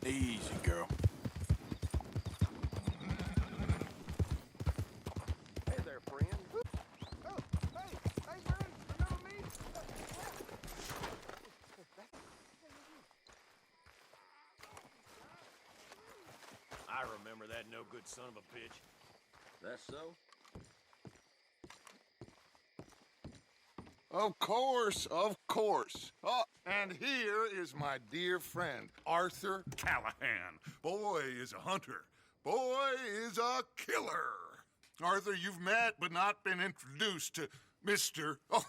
Easy, girl. Hey there, friend. Oh, hey, friend, remember me? I remember that no-good son of a bitch. That's so? Of course, of course. Oh, and here is my dear friend, Arthur Callahan. Boy is a hunter. Boy is a killer. Arthur, you've met but not been introduced to Mr. Oh,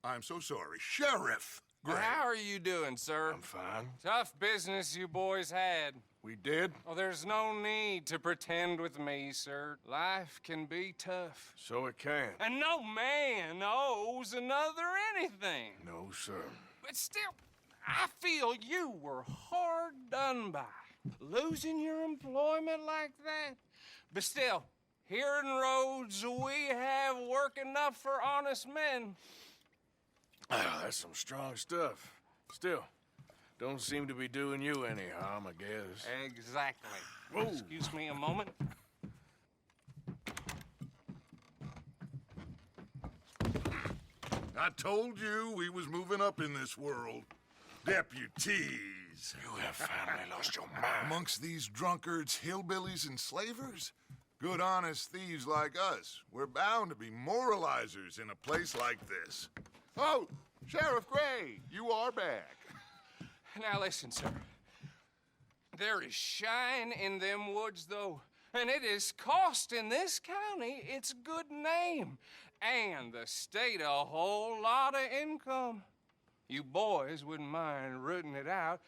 I'm so sorry, Sheriff Gray. How are you doing, sir? I'm fine. Tough business you boys had. We did? Oh, there's no need to pretend with me, sir. Life can be tough. So it can. And no man owes another anything. No, sir. But still, I feel you were hard done by. Losing your employment like that. But still, here in Rhodes, we have work enough for honest men. Ah, that's some strong stuff. Still, don't seem to be doing you any harm, I guess. Exactly. Whoa. Excuse me a moment. I told you we was moving up in this world. Deputies. You have finally lost your mind. Amongst these drunkards, hillbillies, and slavers? Good honest thieves like us. We're bound to be moralizers in a place like this. Oh, Sheriff Gray, you are back. Now listen, sir. There is shine in them woods, though, and it is costing this county its good name and the state a whole lot of income. You boys wouldn't mind rooting it out.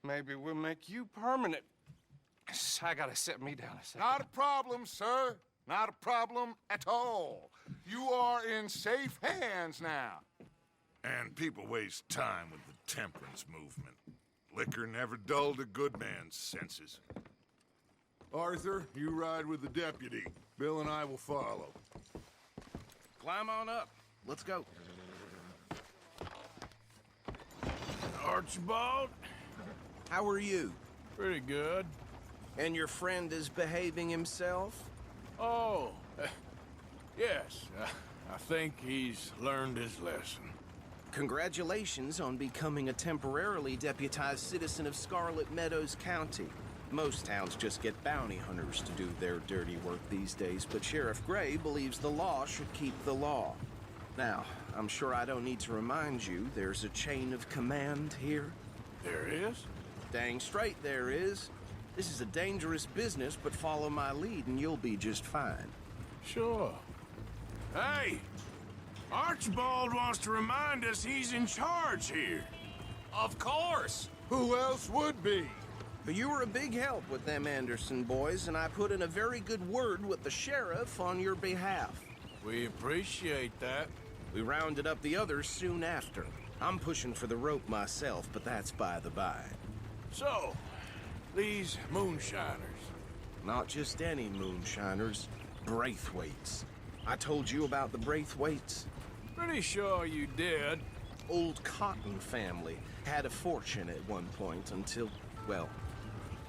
Maybe we'll make you permanent. I gotta sit me down a second. Not a problem, sir. Not a problem at all. You are in safe hands now. And people waste time with the temperance movement. Liquor never dulled a good man's senses. Arthur, you ride with the deputy. Bill and I will follow. Climb on up. Let's go. Archibald? How are you? Pretty good. And your friend is behaving himself? Oh, yes. I think he's learned his lesson. Congratulations on becoming a temporarily deputized citizen of Scarlet Meadows County. Most towns just get bounty hunters to do their dirty work these days, but Sheriff Gray believes the law should keep the law. Now, I'm sure I don't need to remind you there's a chain of command here. There is? Dang straight there is. This is a dangerous business, but follow my lead and you'll be just fine. Sure. Hey! Archibald wants to remind us he's in charge here. Of course. Who else would be? But you were a big help with them Anderson boys, and I put in a very good word with the sheriff on your behalf. We appreciate that. We rounded up the others soon after. I'm pushing for the rope myself, but that's by the by. So, these moonshiners. Not just any moonshiners, Braithwaites. I told you about the Braithwaites? Pretty sure you did. Old Cotton family had a fortune at one point until, well,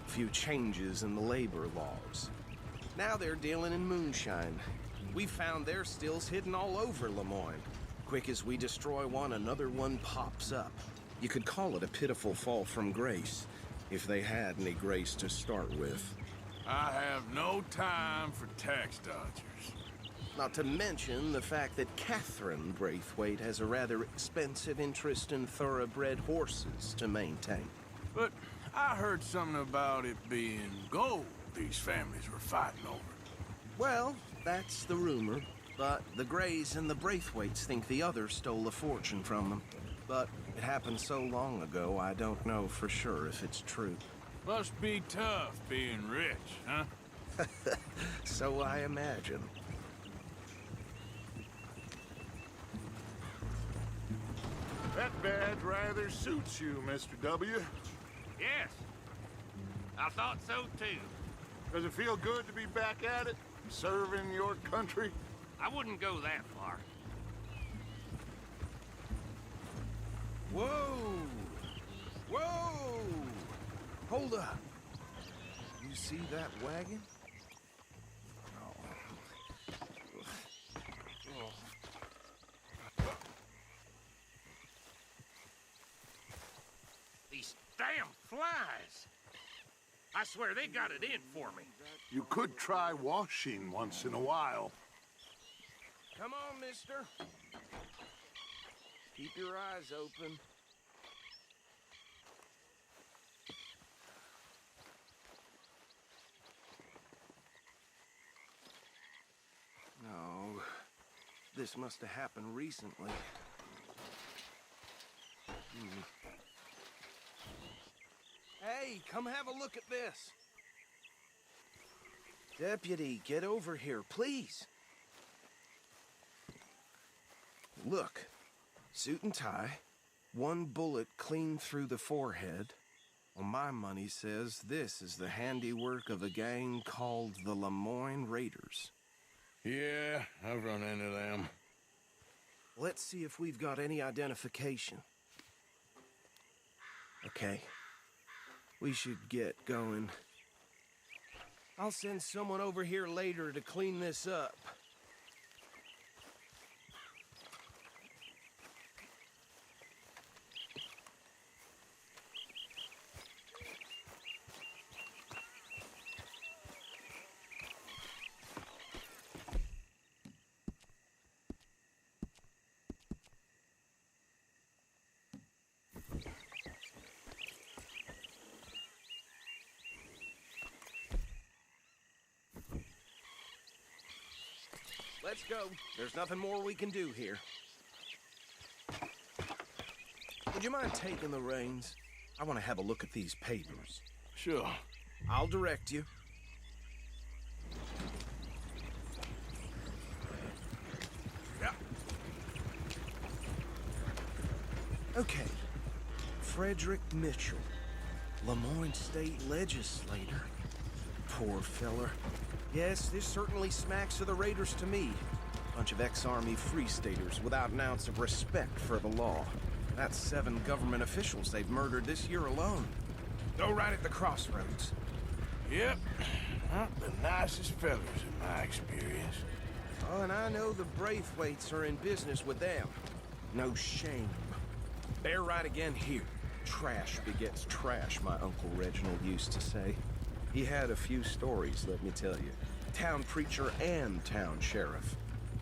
a few changes in the labor laws. Now they're dealing in moonshine. We found their stills hidden all over Lemoyne. Quick as we destroy one, another one pops up. You could call it a pitiful fall from grace, if they had any grace to start with. I have no time for tax dodgers. Not to mention the fact that Catherine Braithwaite has a rather expensive interest in thoroughbred horses to maintain. But I heard something about it being gold these families were fighting over. Well, that's the rumor. But the Grays and the Braithwaites think the other stole a fortune from them. But it happened so long ago, I don't know for sure if it's true. Must be tough being rich, huh? So I imagine. That badge rather suits you, Mr. W. Yes. I thought so, too. Does it feel good to be back at it, serving your country? I wouldn't go that far. Whoa! Whoa! Hold up. You see that wagon? These damn flies! I swear they got it in for me. You could try washing once in a while. Come on, mister. Keep your eyes open. No, this must have happened recently. Hey, come have a look at this. Deputy, get over here, please. Look, suit and tie, one bullet clean through the forehead. Well, my money says this is the handiwork of a gang called the Lemoyne Raiders. Yeah, I've run into them. Let's see if we've got any identification. Okay. We should get going. I'll send someone over here later to clean this up. Let's go. There's nothing more we can do here. Would you mind taking the reins? I want to have a look at these papers. Sure. I'll direct you. Yeah. Okay. Frederick Mitchell, Lemoyne State Legislator. Poor feller. Yes, this certainly smacks of the Raiders to me. Bunch of ex-Army Free Staters without an ounce of respect for the law. That's 7 government officials they've murdered this year alone. Go right at the crossroads. Yep. Not the nicest fellas in my experience. Oh, and I know the Braithwaites are in business with them. No shame. Bear right again here. Trash begets trash, my Uncle Reginald used to say. He had a few stories, let me tell you. Town preacher and town sheriff.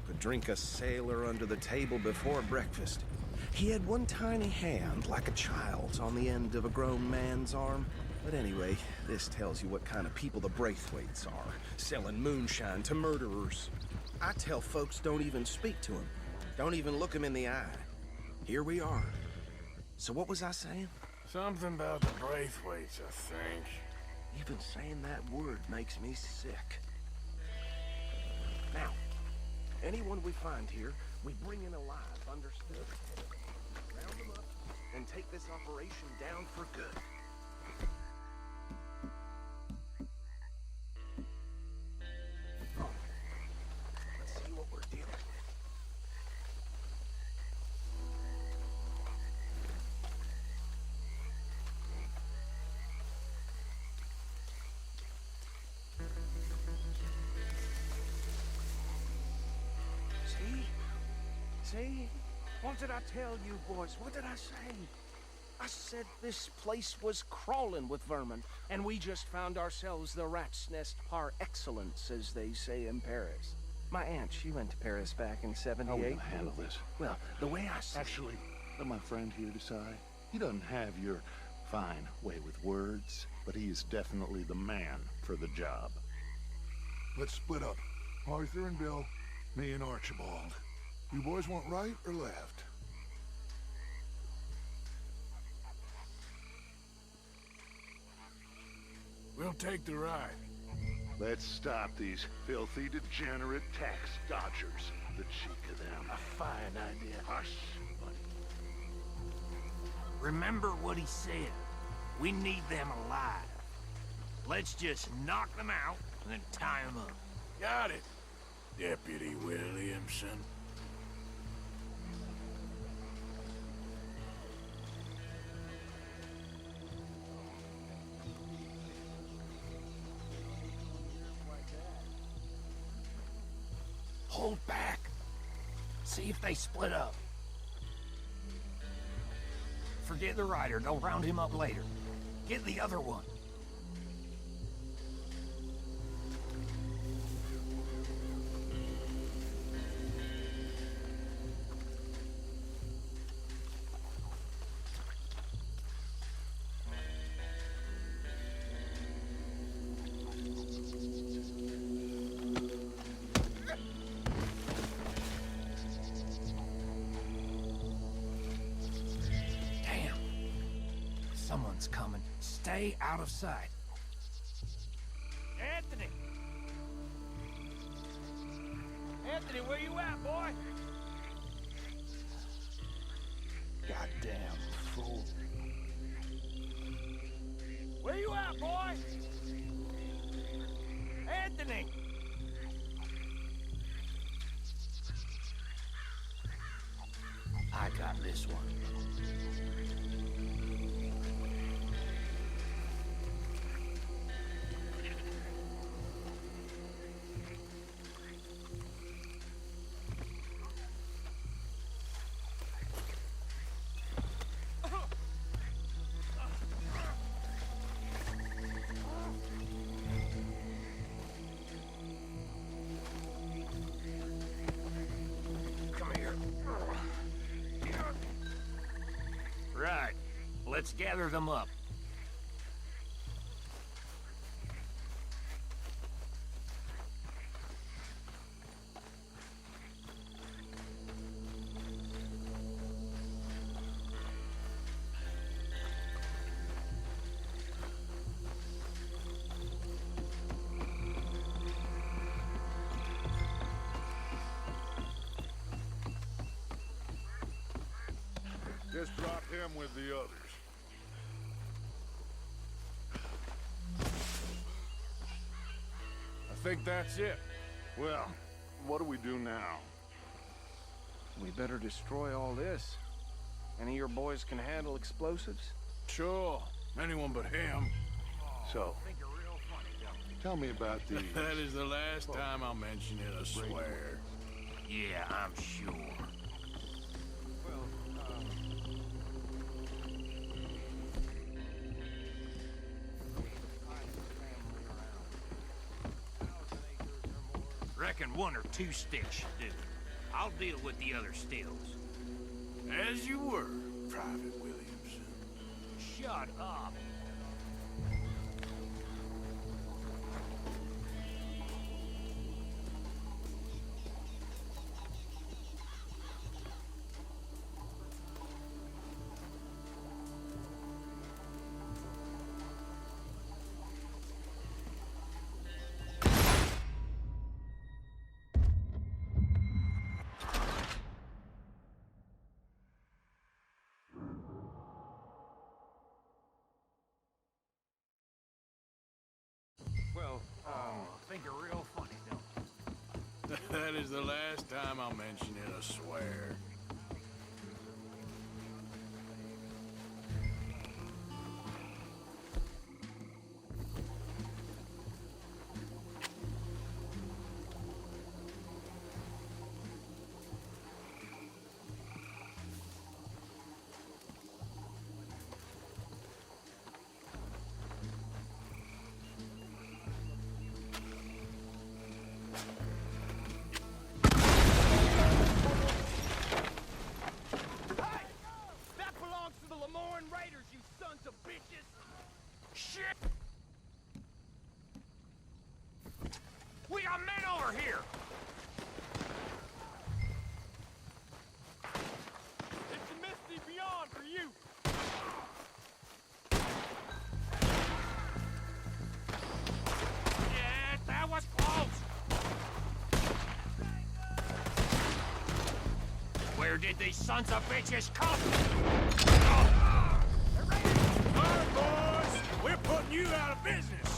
Could drink a sailor under the table before breakfast. He had one tiny hand, like a child's, on the end of a grown man's arm. But anyway, this tells you what kind of people the Braithwaites are. Selling moonshine to murderers. I tell folks don't even speak to him. Don't even look him in the eye. Here we are. So what was I saying? Something about the Braithwaites, I think. Even saying that word makes me sick. Now, anyone we find here, we bring in alive, understood? Round them up and take this operation down for good. Oh, let's see what we're dealing with. See? What did I tell you, boys? What did I say? I said this place was crawling with vermin, and we just found ourselves the rat's nest par excellence, as they say in Paris. My aunt, she went to Paris back in How '78. will you handle this? Well, the way I see Actually, let my friend here decide. He doesn't have your fine way with words, but he is definitely the man for the job. Let's split up. Arthur and Bill, me and Archibald. You boys want right or left? We'll take the ride. Let's stop these filthy, degenerate tax dodgers. The cheek of them. A fine idea. Hush, buddy. Remember what he said. We need them alive. Let's just knock them out and then tie them up. Got it, Deputy Williamson. Hold back. See if they split up. Forget the rider. Go round him up later. Get the other one. Someone's coming. Stay out of sight. Anthony! Anthony, where you at, boy? Goddamn fool. Where you at, boy? Anthony! I got this one. Right. Let's gather them up. Just drop him with the others. I think that's it. Well, what do we do now? We better destroy all this. Any of your boys can handle explosives? Sure. Anyone but him. So, tell me about these. That is the last time I'll mention it, I swear. Yeah, I'm sure. Reckon one or two sticks should do it. I'll deal with the other stills. As you were, Private Williamson. Shut up. Think you're real funny, don't you? That is the last time I'll mention it, I swear. We got men over here! It's the misty beyond for you! Yeah, that was close! Where did these sons of bitches come? All right, boys, we're putting you out of business.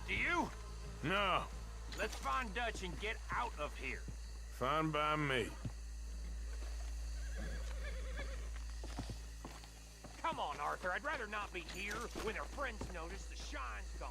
Do you? No, Let's find Dutch and get out of here. fine by me. Come on, Arthur. I'd rather not be here when their friends notice the shine's gone.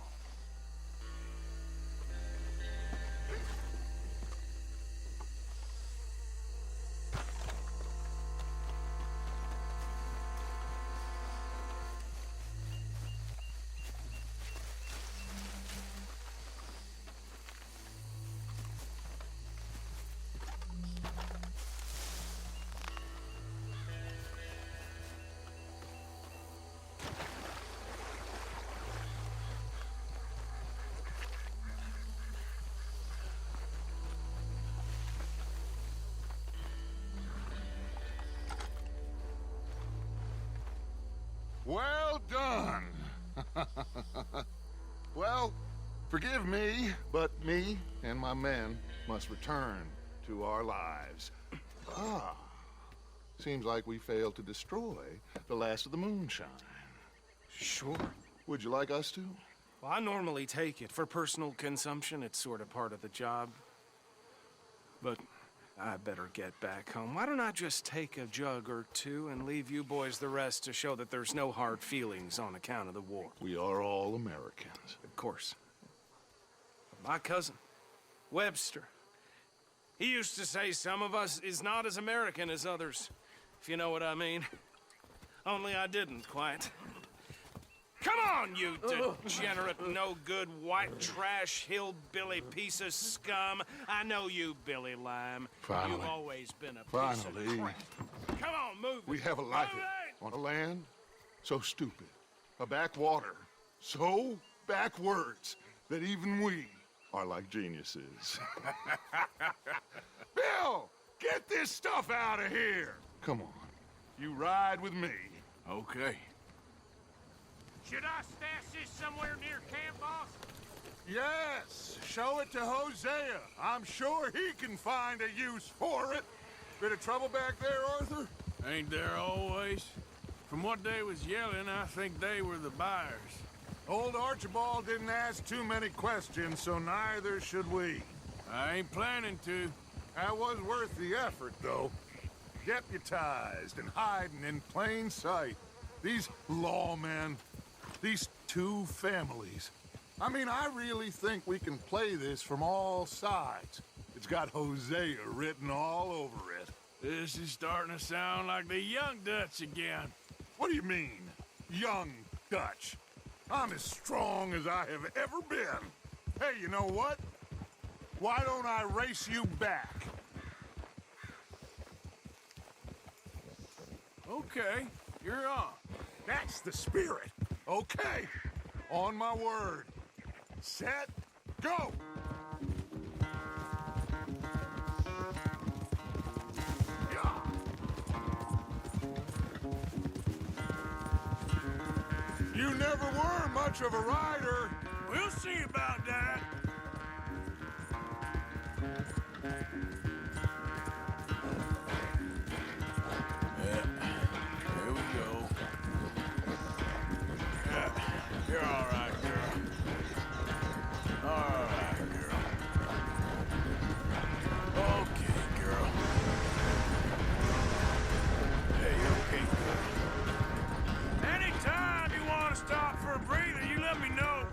Well done. Well, forgive me, but me and my men must return to our lives. Seems like we failed to destroy the last of the moonshine. Sure. Would you like us to? Well, I normally take it. For personal consumption, it's sort of part of the job. But I better get back home. Why don't I just take a jug or two and leave you boys the rest to show that there's no hard feelings on account of the war? We are all Americans. Of course. My cousin, Webster, he used to say some of us is not as American as others, if you know what I mean. Only I didn't quite. Come on, you degenerate, no-good, white trash, hillbilly piece of scum. I know you, Billy Lime. Finally. You've always been a piece Finally. of crap. Come on, move it. We have a life Move it! on a land so stupid, a backwater so backwards that even we are like geniuses. Bill, get this stuff out of here. Come on, you ride with me. Okay. Should I stash this somewhere near camp, boss? Yes, show it to Hosea. I'm sure he can find a use for it. Bit of trouble back there, Arthur? Ain't there always? From what they was yelling, I think they were the buyers. Old Archibald didn't ask too many questions, so neither should we. I ain't planning to. That was worth the effort, though. Deputized and hiding in plain sight. These lawmen, these two families. I mean, I really think we can play this from all sides. It's got Hosea written all over it. This is starting to sound like the young Dutch again. What do you mean, young Dutch? I'm as strong as I have ever been. Hey, you know what? Why don't I race you back? Okay, you're on. That's the spirit. Okay, on my word. Set, go! Yeah. You never were much of a rider. We'll see about that. Here we go. You're all right, girl. All right, girl. Okay, girl. Hey, you okay, girl? Anytime you want to stop for a breather, you let me know.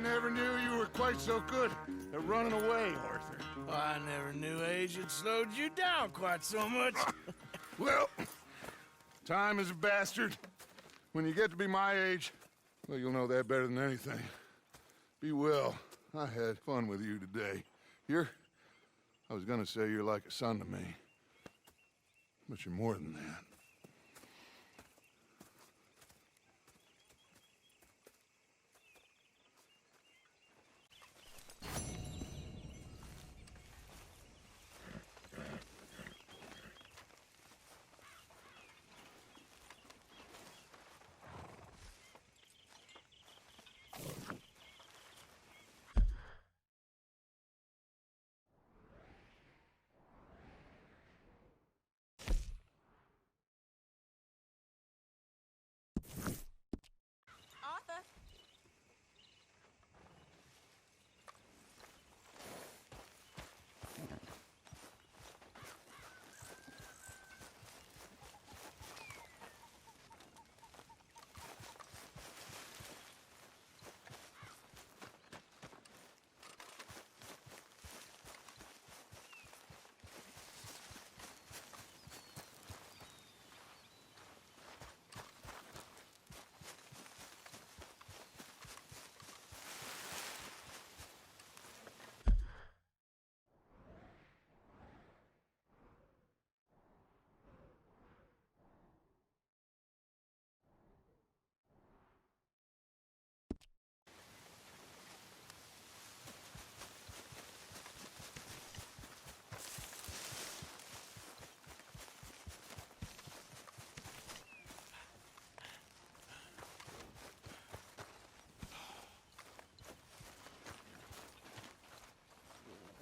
never knew you were quite so good at running away, Arthur. I never knew age had slowed you down quite so much. Well, time is a bastard. When you get to be my age, well, you'll know that better than anything. Be well. I had fun with you today. I was gonna say you're like a son to me, but you're more than that. Arthur.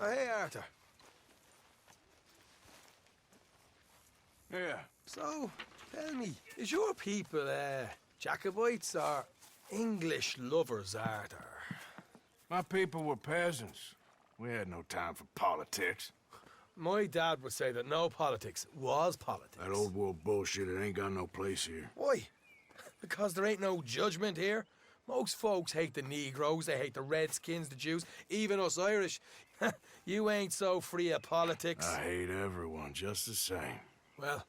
Oh, hey, Arthur. Yeah. So, tell me, is your people, Jacobites or English lovers, Arthur? My people were peasants. We had no time for politics. My dad would say that no politics was politics. That old world bullshit, it ain't got no place here. Why? Because there ain't no judgment here. Most folks hate the Negroes, they hate the Redskins, the Jews, even us Irish. You ain't so free of politics. I hate everyone just the same. Well,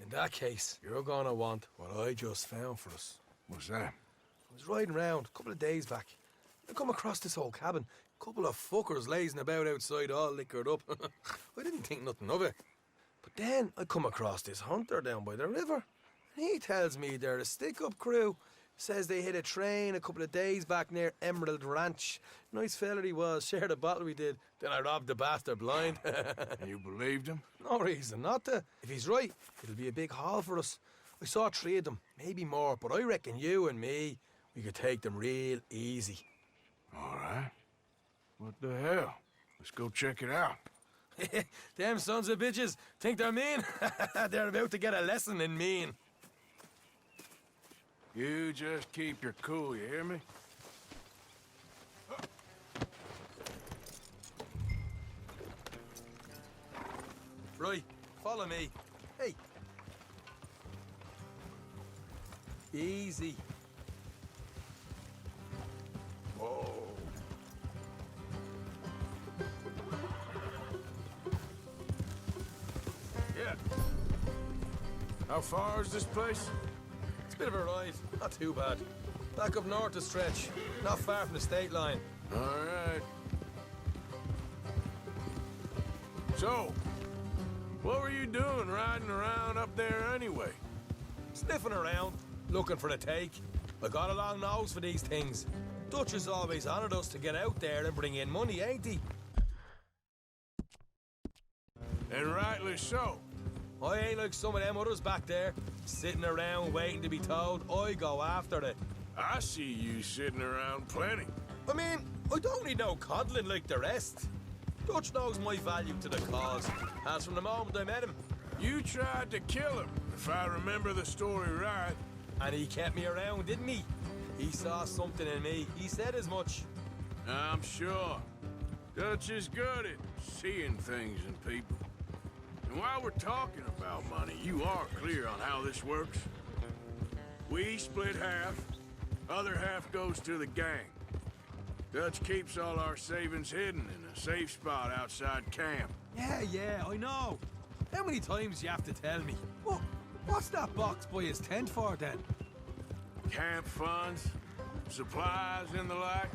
in that case, you're gonna want what I just found for us. What's that? I was riding around a couple of days back. I come across this old cabin. A couple of fuckers lazing about outside all liquored up. I didn't think nothing of it. But then I come across this hunter down by the river. And he tells me they're a stick-up crew. Says they hit a train a couple of days back near Emerald Ranch. Nice fella he was, shared a bottle we did. Then I robbed the bastard blind. You believed him? No reason not to. If he's right, it'll be a big haul for us. I saw 3 of them, maybe more, but I reckon you and me, we could take them real easy. All right. What the hell? Let's go check it out. Them sons of bitches think they're mean. They're about to get a lesson in mean. You just keep your cool, you hear me? Right, follow me. Hey. Easy. Whoa. Yeah. How far is this place? It's a bit of a ride, not too bad. Back up north a stretch, not far from the state line. All right. So, what were you doing riding around up there anyway? Sniffing around, looking for a take. I got a long nose for these things. Dutch has always honoured us to get out there and bring in money, ain't he? And rightly so. I ain't like some of them others back there, sitting around waiting to be told. I go after it. I see you sitting around plenty. I mean, I don't need no coddling like the rest. Dutch knows my value to the cause, as from the moment I met him. You tried to kill him, if I remember the story right. And he kept me around, didn't he? He saw something in me. He said as much. I'm sure. Dutch is good at seeing things in people. And while we're talking about money, you are clear on how this works? We split half, other half goes to the gang. Dutch keeps all our savings hidden in a safe spot outside camp. Yeah, I know. How many times you have to tell me? What's that box by his tent for, then? Camp funds, supplies, and the like.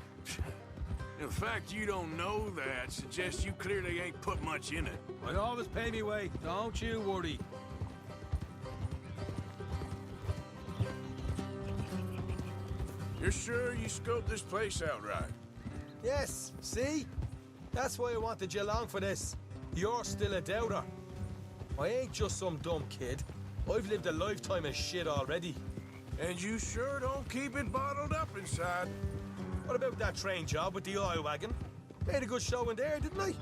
The fact you don't know that suggests you clearly ain't put much in it. I always pay me way, don't you worry. You're sure you scoped this place out right? Yes, see? That's why I wanted you along for this. You're still a doubter. I ain't just some dumb kid. I've lived a lifetime of shit already. And you sure don't keep it bottled up inside. What about that train job with the oil wagon? Made a good show in there, didn't I?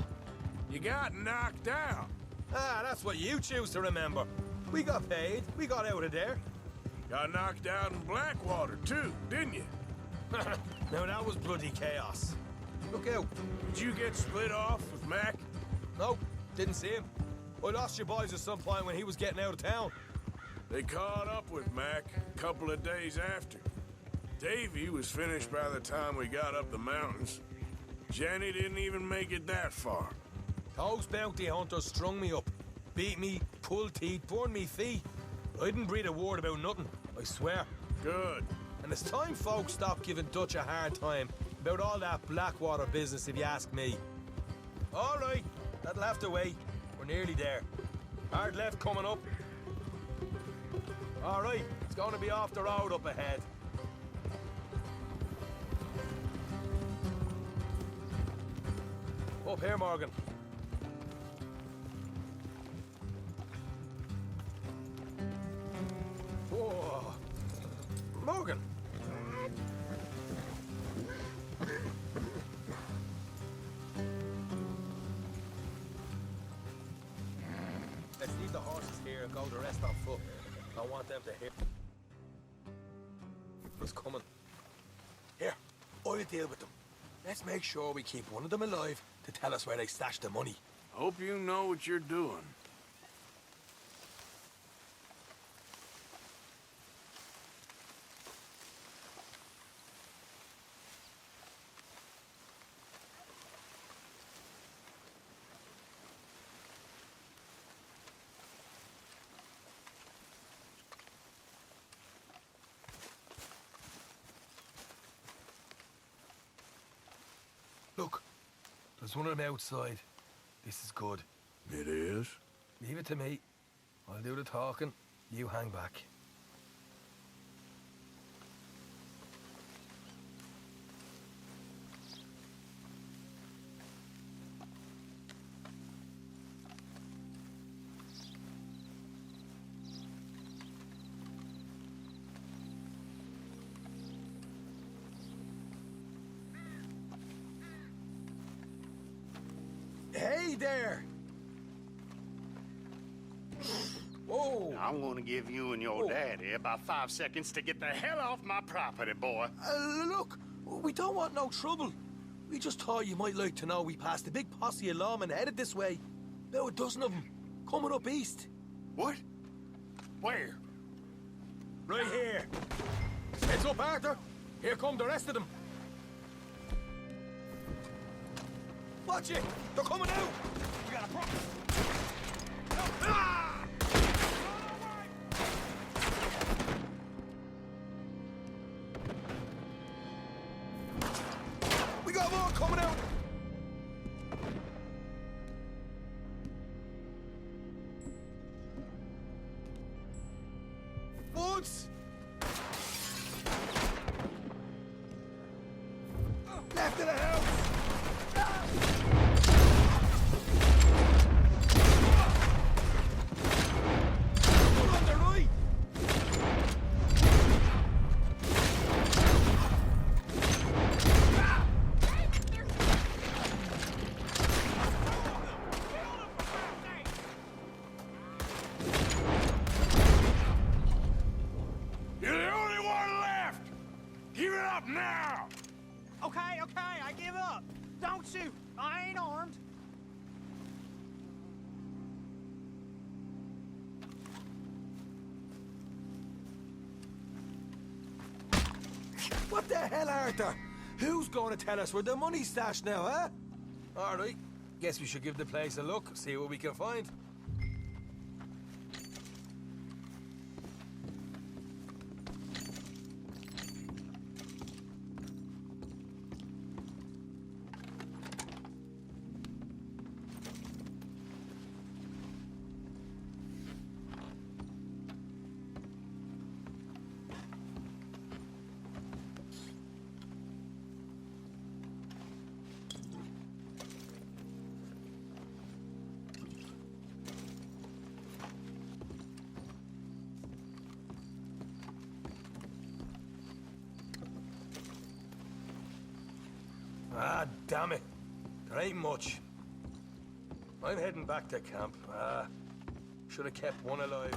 You got knocked out. Ah, that's what you choose to remember. We got paid. We got out of there. Got knocked out in Blackwater, too, didn't you? Now that was bloody chaos. Look out. Did you get split off with Mac? Nope, didn't see him. I lost your boys at some point when he was getting out of town. They caught up with Mac a couple of days after. Davy was finished by the time we got up the mountains. Jenny didn't even make it that far. Those bounty hunters strung me up. Beat me, pulled teeth, burned me feet. I didn't breathe a word about nothing, I swear. Good. And it's time folks stopped giving Dutch a hard time about all that Blackwater business, if you ask me. All right, that'll have to wait. We're nearly there. Hard left coming up. All right, it's going to be off the road up ahead. Up here, Morgan. Whoa. Morgan. Let's leave the horses here and go the rest on foot. I want them to hear what's coming. Here, I'll deal with them. Let's make sure we keep one of them alive to tell us where they stashed the money. Hope you know what you're doing. Look, there's one of them outside. This is good. It is? Leave it to me. I'll do the talking. You hang back. Hey there! Whoa! I'm gonna give you and your daddy about 5 seconds to get the hell off my property, boy. Look, we don't want no trouble. We just thought you might like to know we passed a big posse of lawmen headed this way. About a dozen of them, coming up east. What? Where? Right here. Heads up, Arthur. Here come the rest of them. Watch it! They're coming out! You got a problem? No. Ah! We got more coming out! Woods! Left of the house! On the right! You're the only one left! Give it up now! Okay, I give up. Don't shoot. I ain't armed. What the hell, Arthur? Who's going to tell us where the money's stashed now, huh? All right. Guess we should give the place a look, see what we can find. Ah, damn it. There ain't much. I'm heading back to camp. Should have kept one alive.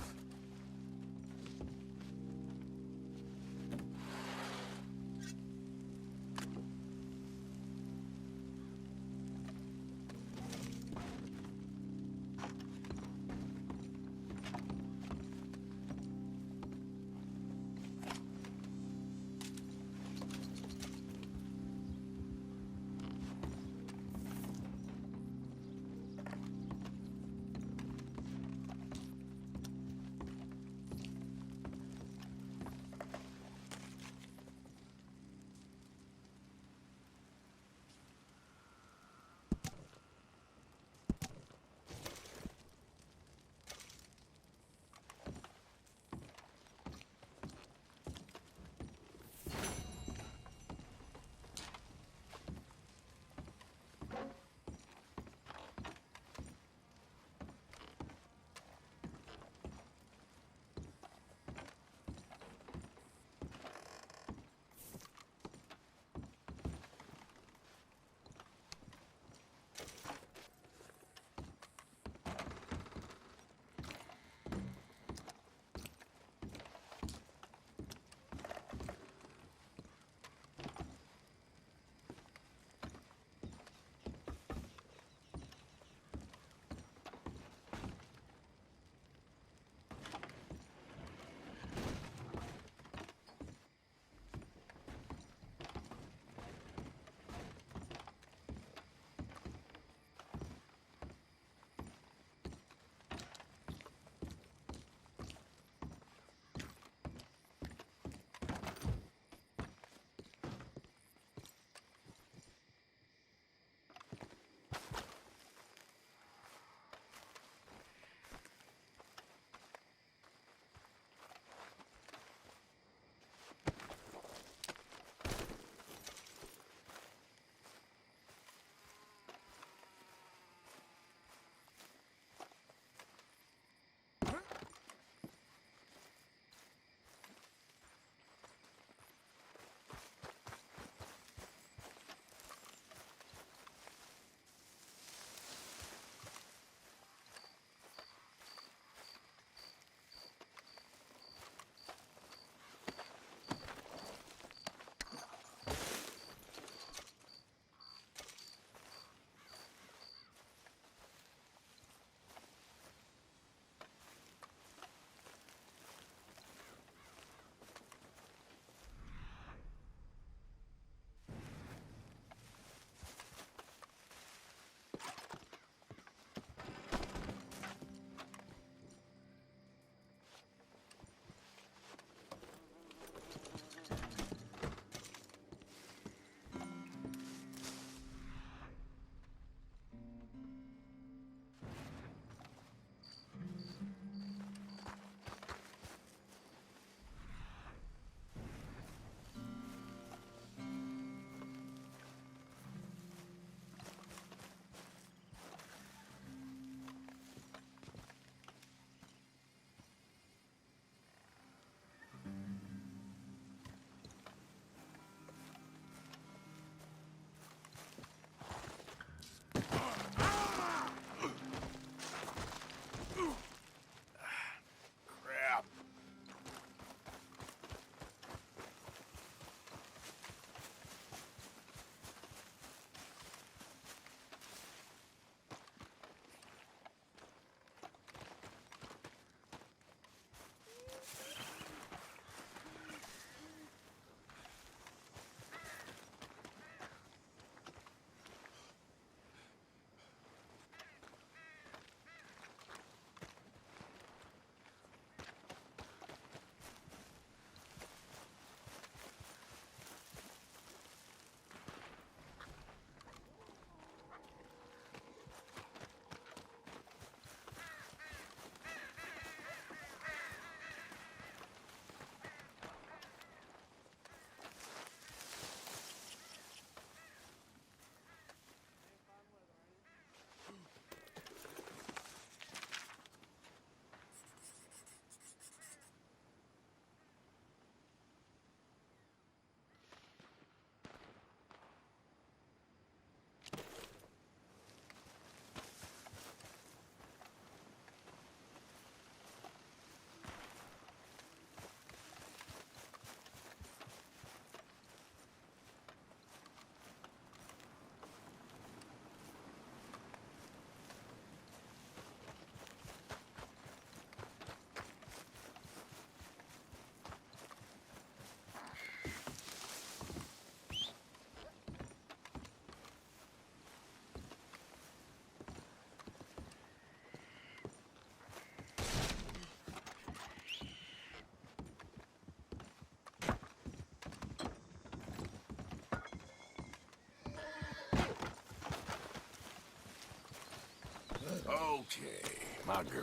Okay, my girl.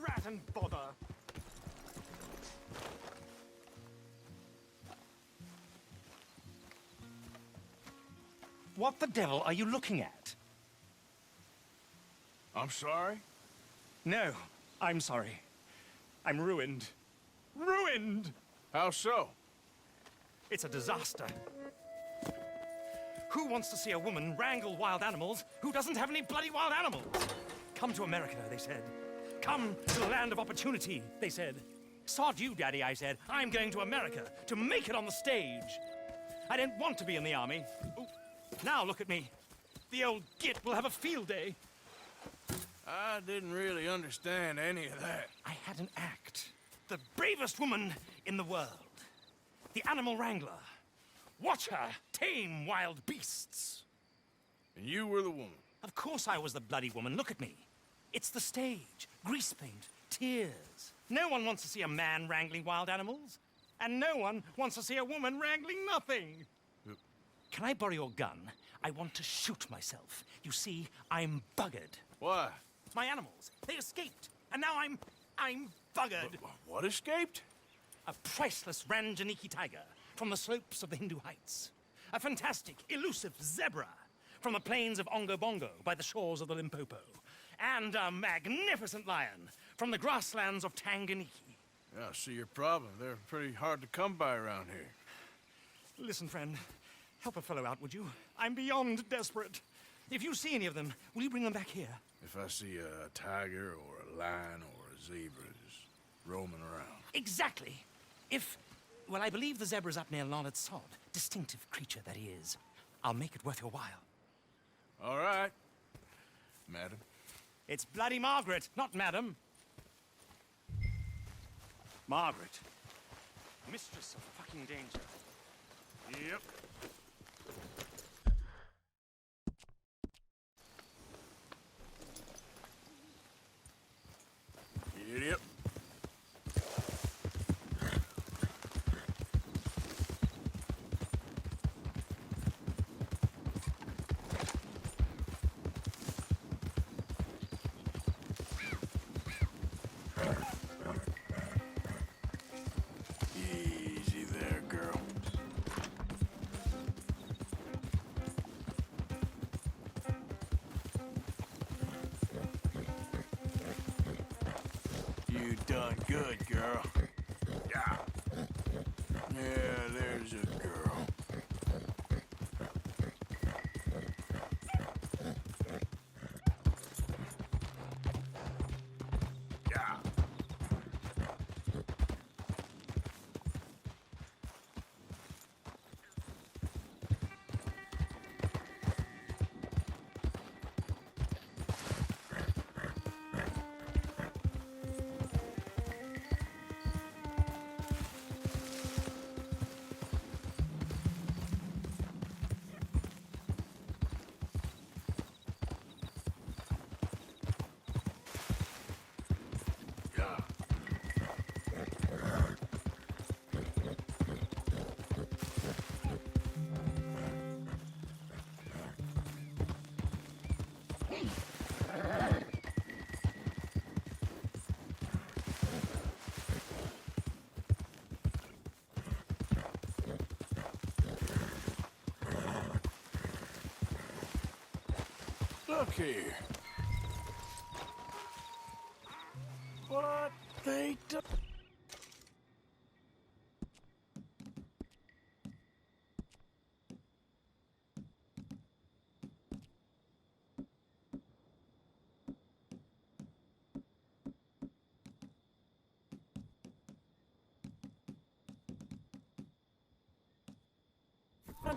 Drat and bother. What the devil are you looking at? I'm sorry? No, I'm sorry. I'm ruined. Ruined! How so? It's a disaster. Who wants to see a woman wrangle wild animals who doesn't have any bloody wild animals? Come to America, they said. Come to the land of opportunity, they said. Sod you, Daddy, I said. I'm going to America to make it on the stage. I didn't want to be in the army. Ooh. Now look at me. The old git will have a field day. I didn't really understand any of that. I had an act. The bravest woman in the world. The animal wrangler. Watch her tame wild beasts. And you were the woman. Of course I was the bloody woman. Look at me. It's the stage. Grease paint. Tears. No one wants to see a man wrangling wild animals. And no one wants to see a woman wrangling nothing. Can I borrow your gun? I want to shoot myself. You see, I'm buggered. Why? My animals, they escaped. And now I'm buggered. What escaped? A priceless Ranjaniki tiger from the slopes of the Hindu Heights. A fantastic, elusive zebra from the plains of Ongo Bongo by the shores of the Limpopo. And a magnificent lion from the grasslands of Tanganyika. Yeah, I see your problem. They're pretty hard to come by around here. Listen, friend, help a fellow out, would you? I'm beyond desperate. If you see any of them, will you bring them back here? If I see a tiger or a lion or a zebra just roaming around. Exactly. Well, I believe the zebra's up near Larned Sod. Distinctive creature that he is. I'll make it worth your while. All right, madam. It's bloody Margaret, not madam. Margaret. Mistress of fucking danger. Yep. Yep. Easy there, girl. You done good, girl. Yeah. Yeah, there's a girl. Yeah. Look here. What they do?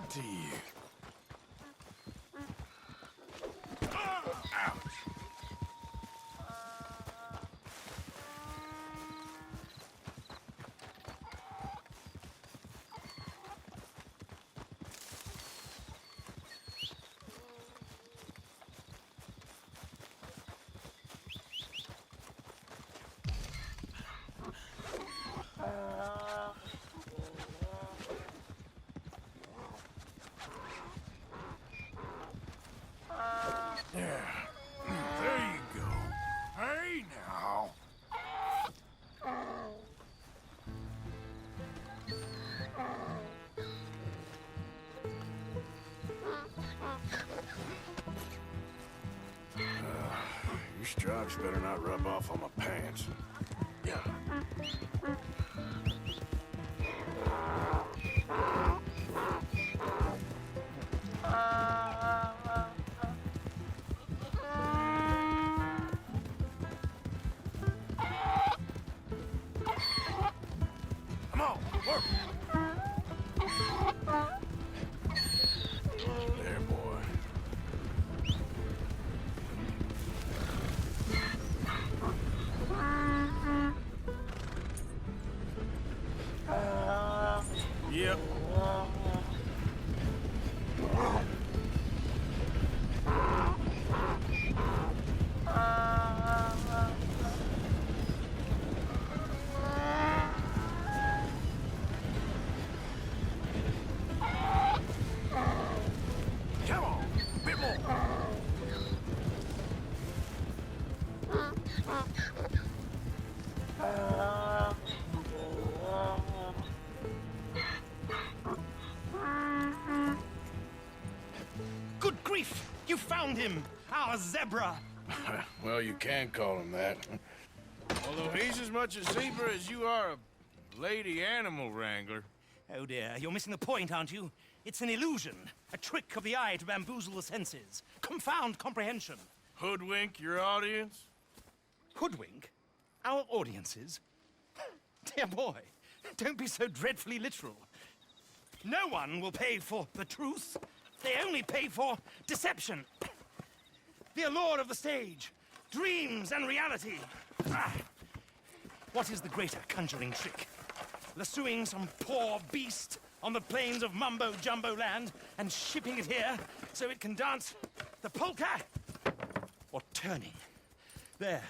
good to you. Ouch. There you go. Hey, now. Your stripes better not rub off on my pants. Yeah. Come on, work. There, boy. Yep. Come on, a bit more. Good grief! You found him! Our zebra! Well, you can call him that. Although he's as much a zebra as you are a lady animal wrangler. Oh dear, you're missing the point, aren't you? It's an illusion. A trick of the eye to bamboozle the senses. Confound comprehension. Hoodwink your audience? Hoodwink? Our audiences? Dear boy, don't be so dreadfully literal. No one will pay for the truth. They only pay for deception. The allure of the stage, dreams and reality. Ah. What is the greater conjuring trick? Lassoing some poor beast on the plains of mumbo-jumbo land and shipping it here so it can dance the polka? Or turning, there,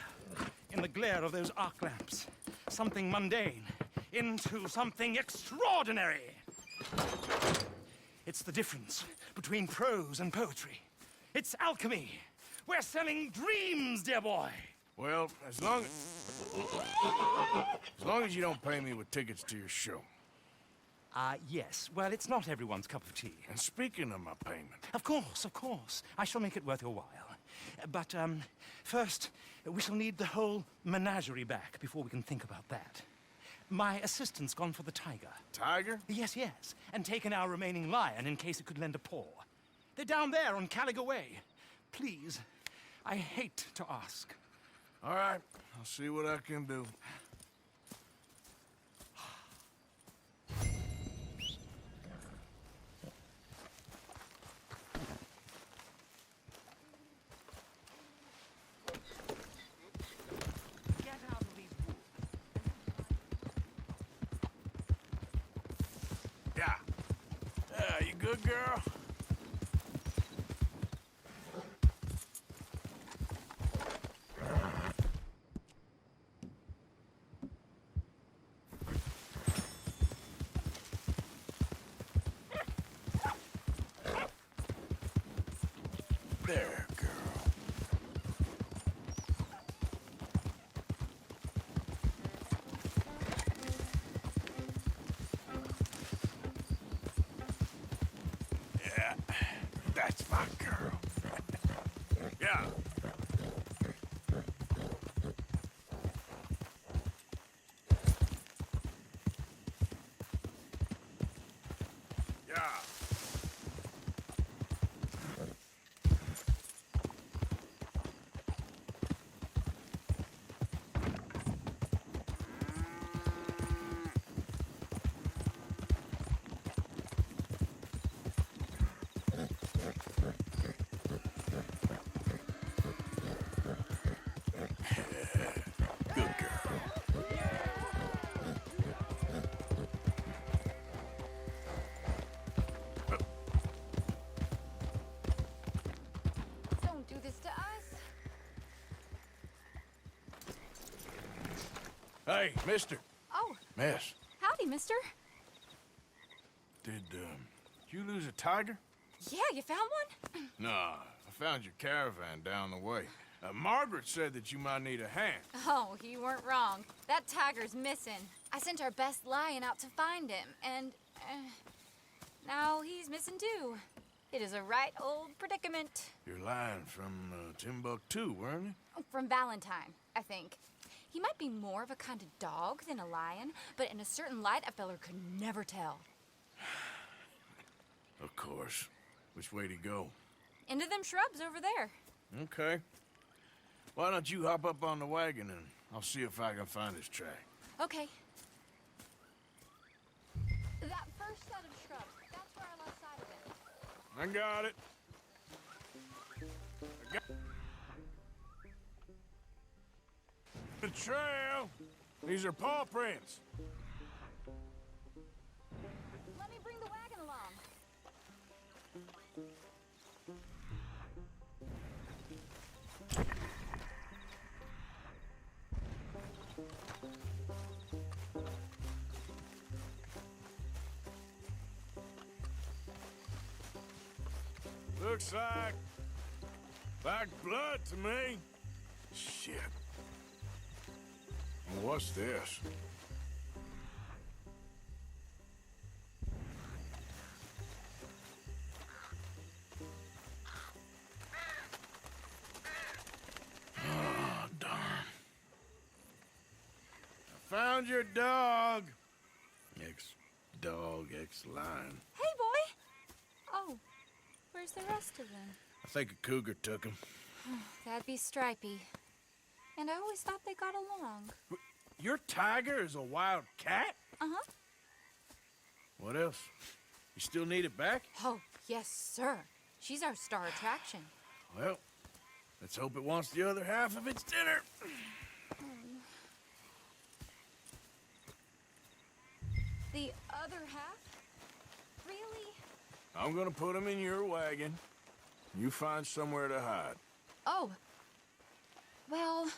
in the glare of those arc lamps, something mundane into something extraordinary? It's the difference between prose and poetry. It's alchemy. We're selling dreams, dear boy. Well, as long as you don't pay me with tickets to your show. Yes. Well, it's not everyone's cup of tea. And speaking of my payment... Of course, of course. I shall make it worth your while. But, first, we shall need the whole menagerie back before we can think about that. My assistant's gone for the tiger. Tiger? Yes, yes. And taken our remaining lion in case it could lend a paw. They're down there on Caliga Way. Please, I hate to ask. All right, I'll see what I can do. Get out of these woods. Yeah. Yeah, you good, girl? There, girl. Yeah, that's my girl. Yeah. Yeah. Hey, mister. Oh, Miss. howdy, mister. Did you lose a tiger? Yeah, you found one? Nah, I found your caravan down the way. Margaret said that you might need a hand. Oh, you weren't wrong. That tiger's missing. I sent our best lion out to find him, and now he's missing too. It is a right old predicament. You're lying from Timbuktu, weren't you? From Valentine, I think. He might be more of a kind of dog than a lion, but in a certain light, a feller could never tell. Of course. Which way to go? Into them shrubs over there. Okay. Why don't you hop up on the wagon and I'll see if I can find his track. Okay. That first set of shrubs, that's where I lost sight of it. I got it. The trail. These are paw prints. Let me bring the wagon along. Looks like blood to me. Shit. What's this? Oh, darn. I found your dog. Ex-dog, ex-lion. Hey, boy! Oh, where's the rest of them? I think a cougar took him. That'd be Stripey. And I always thought they got along. Your tiger is a wild cat? Uh-huh. What else? You still need it back? Oh, yes, sir. She's our star attraction. Well, let's hope it wants the other half of its dinner. The other half? Really? I'm gonna put him in your wagon. You find somewhere to hide. Oh. Well,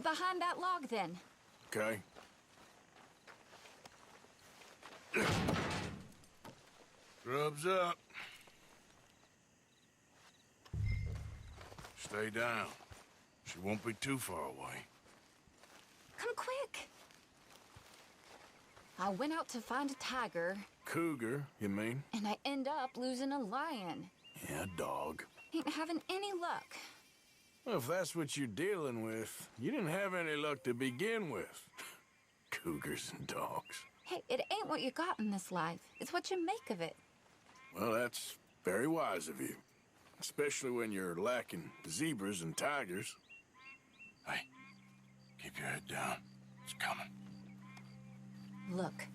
behind that log, then. Okay. Grub's up. Stay down. She won't be too far away. Come quick. I went out to find a tiger. Cougar, you mean? And I end up losing a lion. Yeah, dog. Ain't having any luck. Well, if that's what you're dealing with, you didn't have any luck to begin with. Cougars and dogs. Hey, it ain't what you got in this life. It's what you make of it. Well, that's very wise of you. Especially when you're lacking zebras and tigers. Hey, keep your head down. It's coming. Look,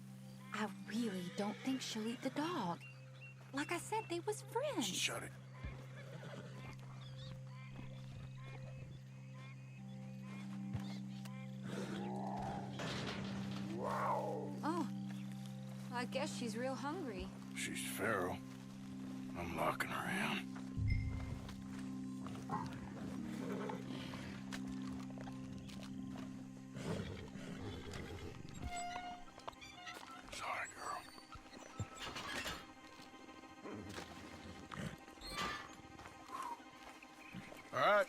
I really don't think she'll eat the dog. Like I said, they was friends. Shut it. Oh, I guess she's real hungry. She's feral. I'm locking her in. Sorry, girl. All right.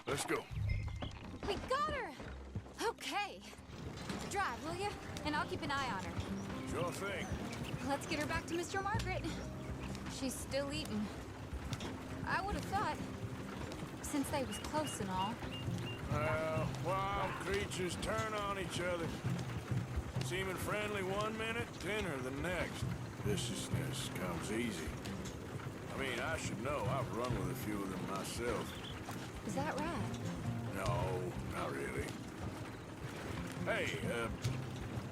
Let's go. We got her! Okay. Drive, will you? And I'll keep an eye on her. Sure thing. Let's get her back to Mr. Margaret. She's still eating. I would have thought, since they was close and all. Well, wild creatures turn on each other. Seeming friendly one minute, tender the next. Viciousness comes easy. I mean, I should know. I've run with a few of them myself. Is that right? No, not really. Hey,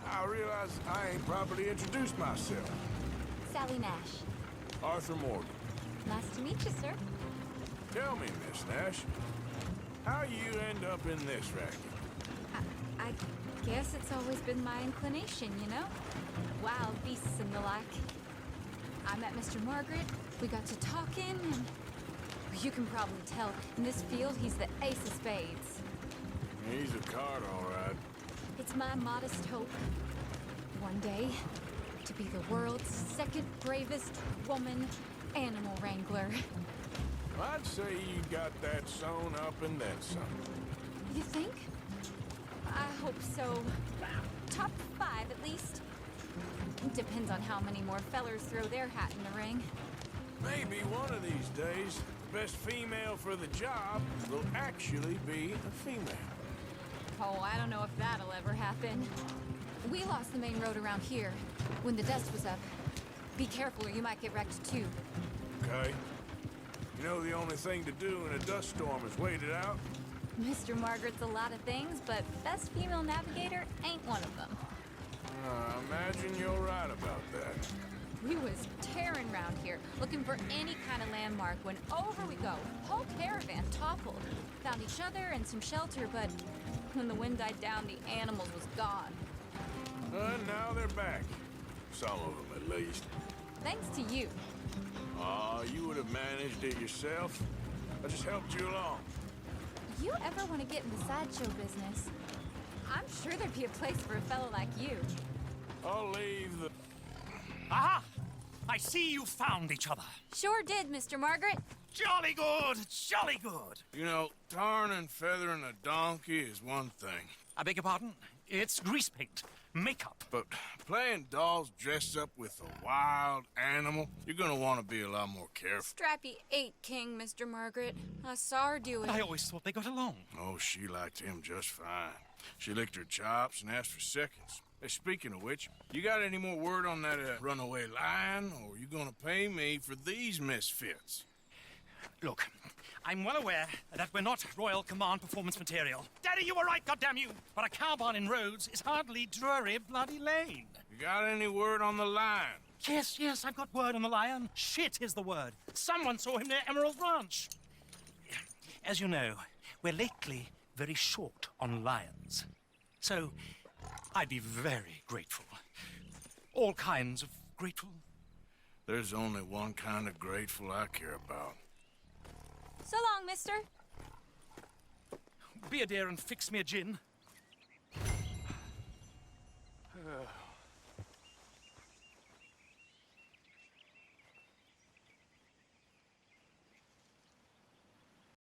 I realize I ain't properly introduced myself. Sally Nash. Arthur Morgan. Nice to meet you, sir. Tell me, Miss Nash, how you end up in this racket? I guess it's always been my inclination, you know? Wild beasts and the like. I met Mr. Margaret, we got to talking, and you can probably tell, in this field, he's the ace of spades. He's a card, all right. It's my modest hope, one day, to be the world's second bravest woman animal wrangler. I'd say you got that sewn up and then some. You think? I hope so. Top 5, at least. Depends on how many more fellers throw their hat in the ring. Maybe one of these days, the best female for the job will actually be a female. Oh, I don't know if that'll ever happen. We lost the main road around here when the dust was up. Be careful or you might get wrecked too. Okay. You know the only thing to do in a dust storm is wait it out? Mr. Margaret's a lot of things, but best female navigator ain't one of them. I imagine you're right about that. We was tearing around here, looking for any kind of landmark when over we go. Whole caravan toppled. Found each other and some shelter, but when the wind died down, the animals was gone. And now they're back. Some of them, at least. Thanks to you. You would have managed it yourself. I just helped you along. You ever want to get in the sideshow business? I'm sure there'd be a place for a fellow like you. I'll leave the... Aha! I see you found each other. Sure did, Mr. Margaret. Jolly good, jolly good. You know, tarring and feathering a donkey is one thing. I beg your pardon? It's grease paint, makeup. But playing dolls dressed up with a wild animal, you're gonna want to be a lot more careful. Strappy ate King, Mr. Margaret. I saw her do it. I always thought they got along. Oh, she liked him just fine. She licked her chops and asked for seconds. Hey, speaking of which, you got any more word on that runaway lion, or are you gonna pay me for these misfits? Look, I'm well aware that we're not Royal Command performance material. Daddy, you were right, goddamn you! But a cow barn in Rhodes is hardly Drury Bloody Lane. You got any word on the lion? Yes, I've got word on the lion. Shit is the word. Someone saw him near Emerald Ranch. As you know, we're lately very short on lions. So, I'd be very grateful. All kinds of grateful. There's only one kind of grateful I care about. So long, mister. Be a dear and fix me a gin.